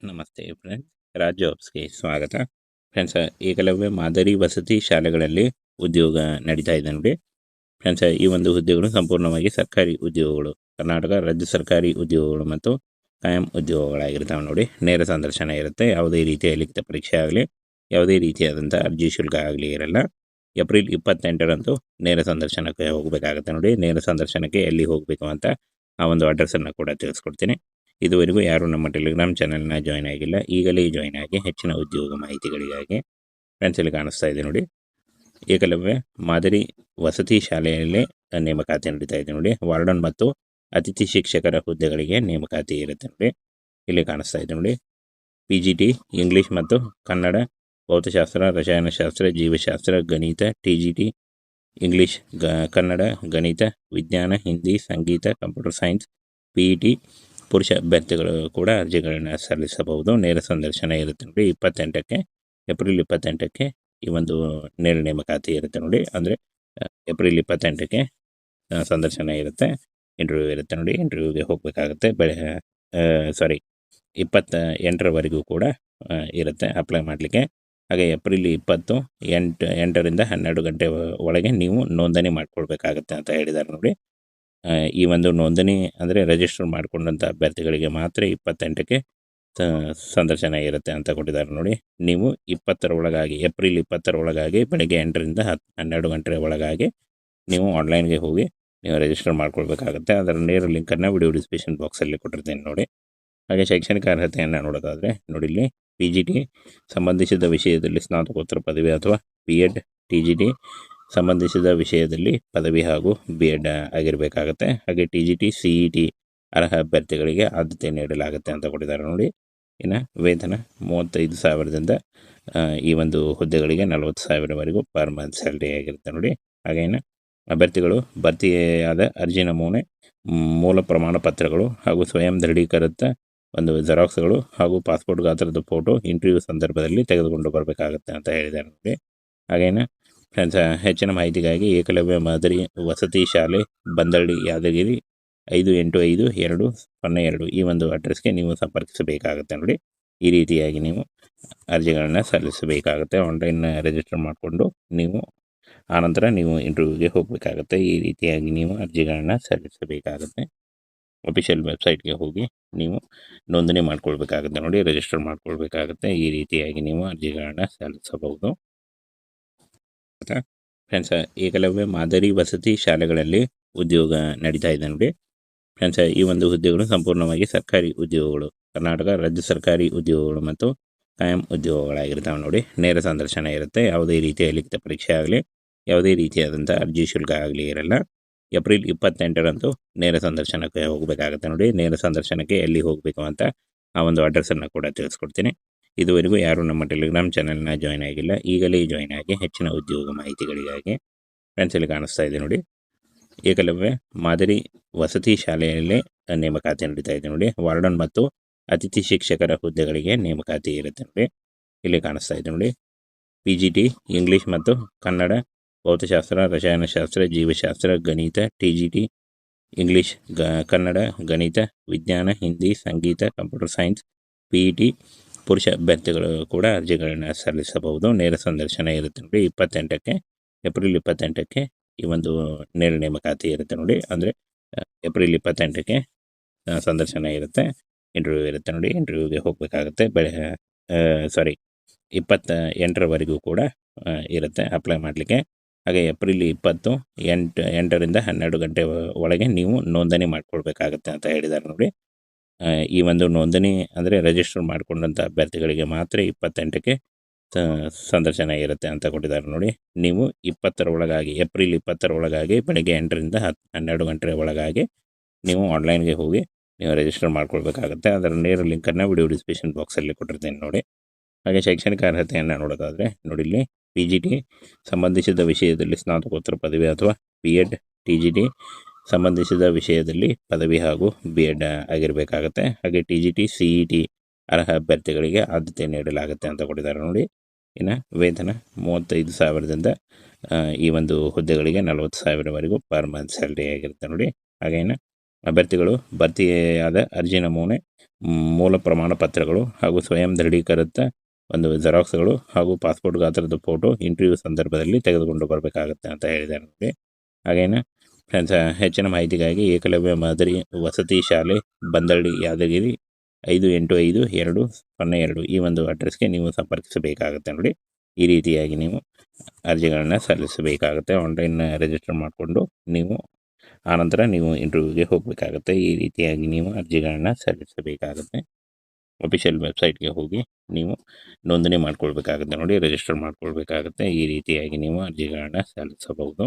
ನಮಸ್ತೆ ಫ್ರೆಂಡ್ಸ್, ರಾಜ್ ಜಾಬ್ಸ್ಗೆ ಸ್ವಾಗತ. ಫ್ರೆಂಡ್ಸ್, ಏಕಲವ್ಯ ಮಾದರಿ ವಸತಿ ಶಾಲೆಗಳಲ್ಲಿ ಉದ್ಯೋಗ ನಡೀತಾ ಇದೆ ನೋಡಿ. ಫ್ರೆಂಡ್ಸ್, ಈ ಒಂದು ಹುದ್ದೆಗಳು ಸಂಪೂರ್ಣವಾಗಿ ಸರ್ಕಾರಿ ಉದ್ಯೋಗಗಳು, ಕರ್ನಾಟಕ ರಾಜ್ಯ ಸರ್ಕಾರಿ ಉದ್ಯೋಗಗಳು ಮತ್ತು ಕಾಯಂ ಉದ್ಯೋಗಗಳಾಗಿರ್ತಾವೆ ನೋಡಿ. ನೇರ ಸಂದರ್ಶನ ಇರುತ್ತೆ. ಯಾವುದೇ ರೀತಿಯ ಲಿಖಿತ ಪರೀಕ್ಷೆ ಆಗಲಿ, ಯಾವುದೇ ರೀತಿಯಾದಂಥ ಅರ್ಜಿ ಶುಲ್ಕ ಆಗಲಿ ಇರಲ್ಲ. ಏಪ್ರಿಲ್ 28ರಂದು ನೇರ ಸಂದರ್ಶನಕ್ಕೆ ಹೋಗಬೇಕಾಗುತ್ತೆ ನೋಡಿ. ನೇರ ಸಂದರ್ಶನಕ್ಕೆ ಎಲ್ಲಿ ಹೋಗಬೇಕು ಅಂತ ಆ ಒಂದು ಅಡ್ರೆಸ್ಸನ್ನು ಕೂಡ ತಿಳಿಸ್ಕೊಡ್ತೀನಿ. ಇದುವರೆಗೂ ಯಾರು ನಮ್ಮ ಟೆಲಿಗ್ರಾಮ್ ಚಾನಲ್ನ ಜಾಯ್ನ್ ಆಗಿಲ್ಲ, ಈಗಲೇ ಜಾಯ್ನ್ ಆಗಿ ಹೆಚ್ಚಿನ ಉದ್ಯೋಗ ಮಾಹಿತಿಗಳಿಗಾಗಿ. ಫ್ರೆಂಡ್ಸ್, ಇಲ್ಲಿ ಕಾಣಿಸ್ತಾ ಇದೆ ನೋಡಿ, ಏಕಲವ್ಯ ಮಾದರಿ ವಸತಿ ಶಾಲೆಯಲ್ಲೇ ನೇಮಕಾತಿ ನಡೀತಾ ಇದೆ ನೋಡಿ. ವಾರ್ಡನ್ ಮತ್ತು ಅತಿಥಿ ಶಿಕ್ಷಕರ ಹುದ್ದೆಗಳಿಗೆ ನೇಮಕಾತಿ ಇರುತ್ತೆ ನೋಡಿ. ಇಲ್ಲಿ ಕಾಣಿಸ್ತಾ ಇದೆ ನೋಡಿ. PGT ಇಂಗ್ಲೀಷ್ ಮತ್ತು ಕನ್ನಡ, ಭೌತಶಾಸ್ತ್ರ, ರಸಾಯನಶಾಸ್ತ್ರ, ಜೀವಶಾಸ್ತ್ರ, ಗಣಿತ, TGT ಇಂಗ್ಲೀಷ್, ಕನ್ನಡ, ಗಣಿತ, ವಿಜ್ಞಾನ, ಹಿಂದಿ, ಸಂಗೀತ, ಕಂಪ್ಯೂಟರ್ ಸೈನ್ಸ್, PET ಪುರುಷ ಅಭ್ಯರ್ಥಿಗಳು ಕೂಡ ಅರ್ಜಿಗಳನ್ನು ಸಲ್ಲಿಸಬಹುದು. ನೇರ ಸಂದರ್ಶನ ಇರುತ್ತೆ ನೋಡಿ. ಏಪ್ರಿಲ್ 28ಕ್ಕೆ ಈ ಒಂದು ನೇರ ನೇಮಕಾತಿ ಇರುತ್ತೆ ನೋಡಿ. ಅಂದರೆ ಏಪ್ರಿಲ್ 28ಕ್ಕೆ ಸಂದರ್ಶನ ಇರುತ್ತೆ, ಇಂಟರ್ವ್ಯೂ ಇರುತ್ತೆ ನೋಡಿ. ಇಂಟರ್ವ್ಯೂಗೆ ಹೋಗಬೇಕಾಗುತ್ತೆ. 28ರವರೆಗೂ ಕೂಡ ಇರುತ್ತೆ ಅಪ್ಲೈ ಮಾಡಲಿಕ್ಕೆ. ಹಾಗೆ ಏಪ್ರಿಲ್ 8ರಿಂದ 12 ಗಂಟೆ ಒಳಗೆ ನೀವು ನೋಂದಣಿ ಮಾಡ್ಕೊಳ್ಬೇಕಾಗತ್ತೆ ಅಂತ ಹೇಳಿದ್ದಾರೆ ನೋಡಿ. ಈ ಒಂದು ನೋಂದಣಿ ಅಂದರೆ ರಿಜಿಸ್ಟರ್ ಮಾಡಿಕೊಂಡಂಥ ಅಭ್ಯರ್ಥಿಗಳಿಗೆ ಮಾತ್ರ 28ಕ್ಕೆ ಸಂದರ್ಶನ ಇರುತ್ತೆ ಅಂತ ಕೊಟ್ಟಿದ್ದಾರೆ ನೋಡಿ. ನೀವು 20ರ ಒಳಗಾಗಿ, ಏಪ್ರಿಲ್ 20ರ ಒಳಗಾಗಿ ಬೆಳಗ್ಗೆ 8ರಿಂದ 12 ಗಂಟೆ ಒಳಗಾಗಿ ನೀವು ಆನ್ಲೈನ್ಗೆ ಹೋಗಿ ನೀವು ರಿಜಿಸ್ಟರ್ ಮಾಡ್ಕೊಳ್ಬೇಕಾಗುತ್ತೆ. ಅದರ ನೇರ ಲಿಂಕನ್ನು ವಿಡಿಯೋ ಡಿಸ್ಕ್ರಿಪ್ಷನ್ ಬಾಕ್ಸಲ್ಲಿ ಕೊಟ್ಟಿರ್ತೀನಿ ನೋಡಿ. ಹಾಗೆ ಶೈಕ್ಷಣಿಕ ಅರ್ಹತೆಯನ್ನು ನೋಡೋದಾದರೆ ನೋಡಿ, ಇಲ್ಲಿ PGT ಸಂಬಂಧಿಸಿದ ವಿಷಯದಲ್ಲಿ ಸ್ನಾತಕೋತ್ತರ ಪದವಿ ಅಥವಾ B.Ed, TGT ಸಂಬಂಧಿಸಿದ ವಿಷಯದಲ್ಲಿ ಪದವಿ ಹಾಗೂ B.Ed ಆಗಿರಬೇಕಾಗತ್ತೆ. ಹಾಗೆ TGT CET ಅರ್ಹ ಅಭ್ಯರ್ಥಿಗಳಿಗೆ ಆದ್ಯತೆ ನೀಡಲಾಗುತ್ತೆ ಅಂತ ಕೊಟ್ಟಿದ್ದಾರೆ ನೋಡಿ. ಇನ್ನು ವೇತನ 35,000ದಿಂದ ಈ ಒಂದು ಹುದ್ದೆಗಳಿಗೆ 40,000ವರೆಗೂ ಪರ್ ಮಂತ್ ಸ್ಯಾಲ್ರಿ ಆಗಿರುತ್ತೆ ನೋಡಿ. ಹಾಗೇನು ಅಭ್ಯರ್ಥಿಗಳು ಭರ್ತಿಯಾದ ಅರ್ಜಿ ನಮೂನೆ, ಮೂಲ ಪ್ರಮಾಣ ಪತ್ರಗಳು ಹಾಗೂ ಸ್ವಯಂ ದೃಢೀಕೃತ ಒಂದು ಜೆರಾಕ್ಸ್ಗಳು ಹಾಗೂ ಪಾಸ್ಪೋರ್ಟ್ ಗಾತ್ರದ ಫೋಟೋ ಇಂಟರ್ವ್ಯೂ ಸಂದರ್ಭದಲ್ಲಿ ತೆಗೆದುಕೊಂಡು ಬರಬೇಕಾಗುತ್ತೆ ಅಂತ ಹೇಳಿದ್ದಾರೆ ನೋಡಿ. ಹಾಗೇನು ಫ್ರೆಂಡ್ಸ್, ಹೆಚ್ಚಿನ ಮಾಹಿತಿಗಾಗಿ ಏಕಲವ್ಯ ಮಾದರಿ ವಸತಿ ಶಾಲೆ, ಬಂದಳ್ಳಿ, ಯಾದಗಿರಿ 585202 ಈ ಒಂದು ಅಡ್ರೆಸ್ಗೆ ನೀವು ಸಂಪರ್ಕಿಸಬೇಕಾಗುತ್ತೆ ನೋಡಿ. ಈ ರೀತಿಯಾಗಿ ನೀವು ಅರ್ಜಿಗಳನ್ನು ಸಲ್ಲಿಸಬೇಕಾಗುತ್ತೆ. ಆನ್ಲೈನ್ ರಿಜಿಸ್ಟರ್ ಮಾಡಿಕೊಂಡು ನೀವು ಆನಂತರ ನೀವು ಇಂಟರ್ವ್ಯೂಗೆ ಹೋಗಬೇಕಾಗುತ್ತೆ. ಈ ರೀತಿಯಾಗಿ ನೀವು ಅರ್ಜಿಗಳನ್ನು ಸಲ್ಲಿಸಬೇಕಾಗುತ್ತೆ. ಅಫಿಷಿಯಲ್ ವೆಬ್ಸೈಟ್ಗೆ ಹೋಗಿ ನೀವು ನೋಂದಣಿ ಮಾಡ್ಕೊಳ್ಬೇಕಾಗುತ್ತೆ ನೋಡಿ, ರಿಜಿಸ್ಟರ್ ಮಾಡ್ಕೊಳ್ಬೇಕಾಗುತ್ತೆ. ಈ ರೀತಿಯಾಗಿ ನೀವು ಅರ್ಜಿಗಳನ್ನು ಸಲ್ಲಿಸಬಹುದು. ಫ್ರೆಂಡ್ಸ್, ಏಕಲವ್ಯ ಮಾದರಿ ವಸತಿ ಶಾಲೆಗಳಲ್ಲಿ ಉದ್ಯೋಗ ನಡೀತಾ ಇದೆ ನೋಡಿ. ಫ್ರೆಂಡ್ಸ್, ಈ ಒಂದು ಹುದ್ದೆಗಳು ಸಂಪೂರ್ಣವಾಗಿ ಸರ್ಕಾರಿ ಉದ್ಯೋಗಗಳು, ಕರ್ನಾಟಕ ರಾಜ್ಯ ಸರ್ಕಾರಿ ಉದ್ಯೋಗಗಳು ಮತ್ತು ಕಾಯಂ ಉದ್ಯೋಗಗಳಾಗಿರ್ತಾವೆ ನೋಡಿ. ನೇರ ಸಂದರ್ಶನ ಇರುತ್ತೆ. ಯಾವುದೇ ರೀತಿಯ ಲಿಖಿತ ಪರೀಕ್ಷೆ ಆಗಲಿ, ಯಾವುದೇ ರೀತಿಯಾದಂಥ ಅರ್ಜಿ ಶುಲ್ಕ ಆಗಲಿ ಇರಲ್ಲ. ಏಪ್ರಿಲ್ 28ರಂದು ನೇರ ಸಂದರ್ಶನಕ್ಕೆ ಹೋಗಬೇಕಾಗುತ್ತೆ ನೋಡಿ. ನೇರ ಸಂದರ್ಶನಕ್ಕೆ ಎಲ್ಲಿ ಹೋಗಬೇಕು ಅಂತ ಆ ಒಂದು ಅಡ್ರೆಸ್ಸನ್ನು ಕೂಡ ತಿಳಿಸ್ಕೊಡ್ತೀನಿ. ಇದುವರೆಗೂ ಯಾರು ನಮ್ಮ ಟೆಲಿಗ್ರಾಮ್ ಚಾನಲ್ನ ಜಾಯ್ನ್ ಆಗಿಲ್ಲ, ಈಗಲೇ ಜಾಯ್ನ್ ಆಗಿ ಹೆಚ್ಚಿನ ಉದ್ಯೋಗ ಮಾಹಿತಿಗಳಿಗಾಗಿ. ಫ್ರೆಂಡ್ಸ್, ಇಲ್ಲಿ ಕಾಣಿಸ್ತಾ ಇದೆ ನೋಡಿ, ಏಕಲವ್ಯ ಮಾದರಿ ವಸತಿ ಶಾಲೆಯಲ್ಲೇ ನೇಮಕಾತಿ ನಡೀತಾ ಇದೆ ನೋಡಿ. ವಾರ್ಡನ್ ಮತ್ತು ಅತಿಥಿ ಶಿಕ್ಷಕರ ಹುದ್ದೆಗಳಿಗೆ ನೇಮಕಾತಿ ಇರುತ್ತೆ ನೋಡಿ. ಇಲ್ಲಿ ಕಾಣಿಸ್ತಾ ಇದೆ ನೋಡಿ. PGT ಇಂಗ್ಲೀಷ್ ಮತ್ತು ಕನ್ನಡ, ಭೌತಶಾಸ್ತ್ರ, ರಸಾಯನಶಾಸ್ತ್ರ, ಜೀವಶಾಸ್ತ್ರ, ಗಣಿತ, TGT ಇಂಗ್ಲೀಷ್, ಕನ್ನಡ, ಗಣಿತ, ವಿಜ್ಞಾನ, ಹಿಂದಿ, ಸಂಗೀತ, ಕಂಪ್ಯೂಟರ್ ಸೈನ್ಸ್, PET ಪುರುಷ ಅಭ್ಯರ್ಥಿಗಳು ಕೂಡ ಅರ್ಜಿಗಳನ್ನು ಸಲ್ಲಿಸಬಹುದು. ನೇರ ಸಂದರ್ಶನ ಇರುತ್ತೆ ನೋಡಿ. ಏಪ್ರಿಲ್ 28ಕ್ಕೆ ಈ ಒಂದು ನೇರ ನೇಮಕಾತಿ ಇರುತ್ತೆ ನೋಡಿ. ಅಂದರೆ ಏಪ್ರಿಲ್ 28ಕ್ಕೆ ಸಂದರ್ಶನ ಇರುತ್ತೆ, ಇಂಟರ್ವ್ಯೂ ಇರುತ್ತೆ ನೋಡಿ. ಇಂಟರ್ವ್ಯೂಗೆ ಹೋಗಬೇಕಾಗುತ್ತೆ. 28ರವರೆಗೂ ಕೂಡ ಇರುತ್ತೆ ಅಪ್ಲೈ ಮಾಡಲಿಕ್ಕೆ. ಹಾಗೆ ಏಪ್ರಿಲ್ 8ರಿಂದ 12 ಗಂಟೆ ಒಳಗೆ ನೀವು ನೋಂದಣಿ ಮಾಡ್ಕೊಳ್ಬೇಕಾಗತ್ತೆ ಅಂತ ಹೇಳಿದ್ದಾರೆ ನೋಡಿ. ಈ ಒಂದು ನೋಂದಣಿ ಅಂದರೆ ರಿಜಿಸ್ಟರ್ ಮಾಡಿಕೊಂಡಂಥ ಅಭ್ಯರ್ಥಿಗಳಿಗೆ ಮಾತ್ರ 28ಕ್ಕೆ ಸಂದರ್ಶನ ಇರುತ್ತೆ ಅಂತ ಕೊಟ್ಟಿದ್ದಾರೆ ನೋಡಿ. ನೀವು 20ರ ಒಳಗಾಗಿ, ಏಪ್ರಿಲ್ 20ರ ಒಳಗಾಗಿ ಬೆಳಗ್ಗೆ 8ರಿಂದ 12 ಗಂಟೆ ಒಳಗಾಗಿ ನೀವು ಆನ್ಲೈನ್ಗೆ ಹೋಗಿ ನೀವು ರಿಜಿಸ್ಟರ್ ಮಾಡ್ಕೊಳ್ಬೇಕಾಗುತ್ತೆ. ಅದರ ನೇರ ಲಿಂಕನ್ನು ವಿಡಿಯೋ ಡಿಸ್ಕ್ರಿಪ್ಷನ್ ಬಾಕ್ಸಲ್ಲಿ ಕೊಟ್ಟಿರ್ತೀನಿ ನೋಡಿ. ಹಾಗೆ ಶೈಕ್ಷಣಿಕ ಅರ್ಹತೆಯನ್ನು ನೋಡೋದಾದರೆ ನೋಡಿ, ಇಲ್ಲಿ PGT ಸಂಬಂಧಿಸಿದ ವಿಷಯದಲ್ಲಿ ಸ್ನಾತಕೋತ್ತರ ಪದವಿ ಅಥವಾ B.Ed, TGT ಸಂಬಂಧಿಸಿದ ವಿಷಯದಲ್ಲಿ ಪದವಿ ಹಾಗೂ B.Ed ಆಗಿರಬೇಕಾಗತ್ತೆ. ಹಾಗೆ TGT CET ಅರ್ಹ ಅಭ್ಯರ್ಥಿಗಳಿಗೆ ಆದ್ಯತೆ ನೀಡಲಾಗುತ್ತೆ ಅಂತ ಕೊಟ್ಟಿದ್ದಾರೆ ನೋಡಿ. ಇನ್ನು ವೇತನ 35,000ದಿಂದ ಈ ಒಂದು ಹುದ್ದೆಗಳಿಗೆ 40,000ವರೆಗೂ ಪರ್ ಮಂತ್ ಸ್ಯಾಲ್ರಿ ಆಗಿರುತ್ತೆ ನೋಡಿ. ಹಾಗೇನು ಅಭ್ಯರ್ಥಿಗಳು ಭರ್ತಿಯಾದ ಅರ್ಜಿ ನಮೂನೆ, ಮೂಲ ಪ್ರಮಾಣ ಪತ್ರಗಳು ಹಾಗೂ ಸ್ವಯಂ ದೃಢೀಕರಿತ ಒಂದು ಜೆರಾಕ್ಸ್ಗಳು ಹಾಗೂ ಪಾಸ್ಪೋರ್ಟ್ ಗಾತ್ರದ ಫೋಟೋ ಇಂಟರ್ವ್ಯೂ ಸಂದರ್ಭದಲ್ಲಿ ತೆಗೆದುಕೊಂಡು ಬರಬೇಕಾಗುತ್ತೆ ಅಂತ ಹೇಳಿದ್ದಾರೆ ನೋಡಿ. ಹಾಗೇನೆ ಫ್ರೆಂಡ್ಸ್, ಹೆಚ್ಚಿನ ಮಾಹಿತಿಗಾಗಿ ಏಕಲವ್ಯ ಮಾದರಿ ವಸತಿ ಶಾಲೆ, ಬಂದಳ್ಳಿ, ಯಾದಗಿರಿ 585202 ಈ ಒಂದು ಅಡ್ರೆಸ್ಗೆ ನೀವು ಸಂಪರ್ಕಿಸಬೇಕಾಗುತ್ತೆ ನೋಡಿ. ಈ ರೀತಿಯಾಗಿ ನೀವು ಅರ್ಜಿಗಳನ್ನು ಸಲ್ಲಿಸಬೇಕಾಗುತ್ತೆ. ಆನ್ಲೈನ್ ರಿಜಿಸ್ಟರ್ ಮಾಡಿಕೊಂಡು ನೀವು ಆನಂತರ ನೀವು ಇಂಟರ್ವ್ಯೂಗೆ ಹೋಗಬೇಕಾಗುತ್ತೆ. ಈ ರೀತಿಯಾಗಿ ನೀವು ಅರ್ಜಿಗಳನ್ನು ಸಲ್ಲಿಸಬೇಕಾಗುತ್ತೆ. ಅಫಿಷಿಯಲ್ ವೆಬ್ಸೈಟ್ಗೆ ಹೋಗಿ ನೀವು ನೋಂದಣಿ ಮಾಡ್ಕೊಳ್ಬೇಕಾಗುತ್ತೆ ನೋಡಿ, ರಿಜಿಸ್ಟರ್ ಮಾಡ್ಕೊಳ್ಬೇಕಾಗುತ್ತೆ. ಈ ರೀತಿಯಾಗಿ ನೀವು ಅರ್ಜಿಗಳನ್ನು ಸಲ್ಲಿಸಬಹುದು.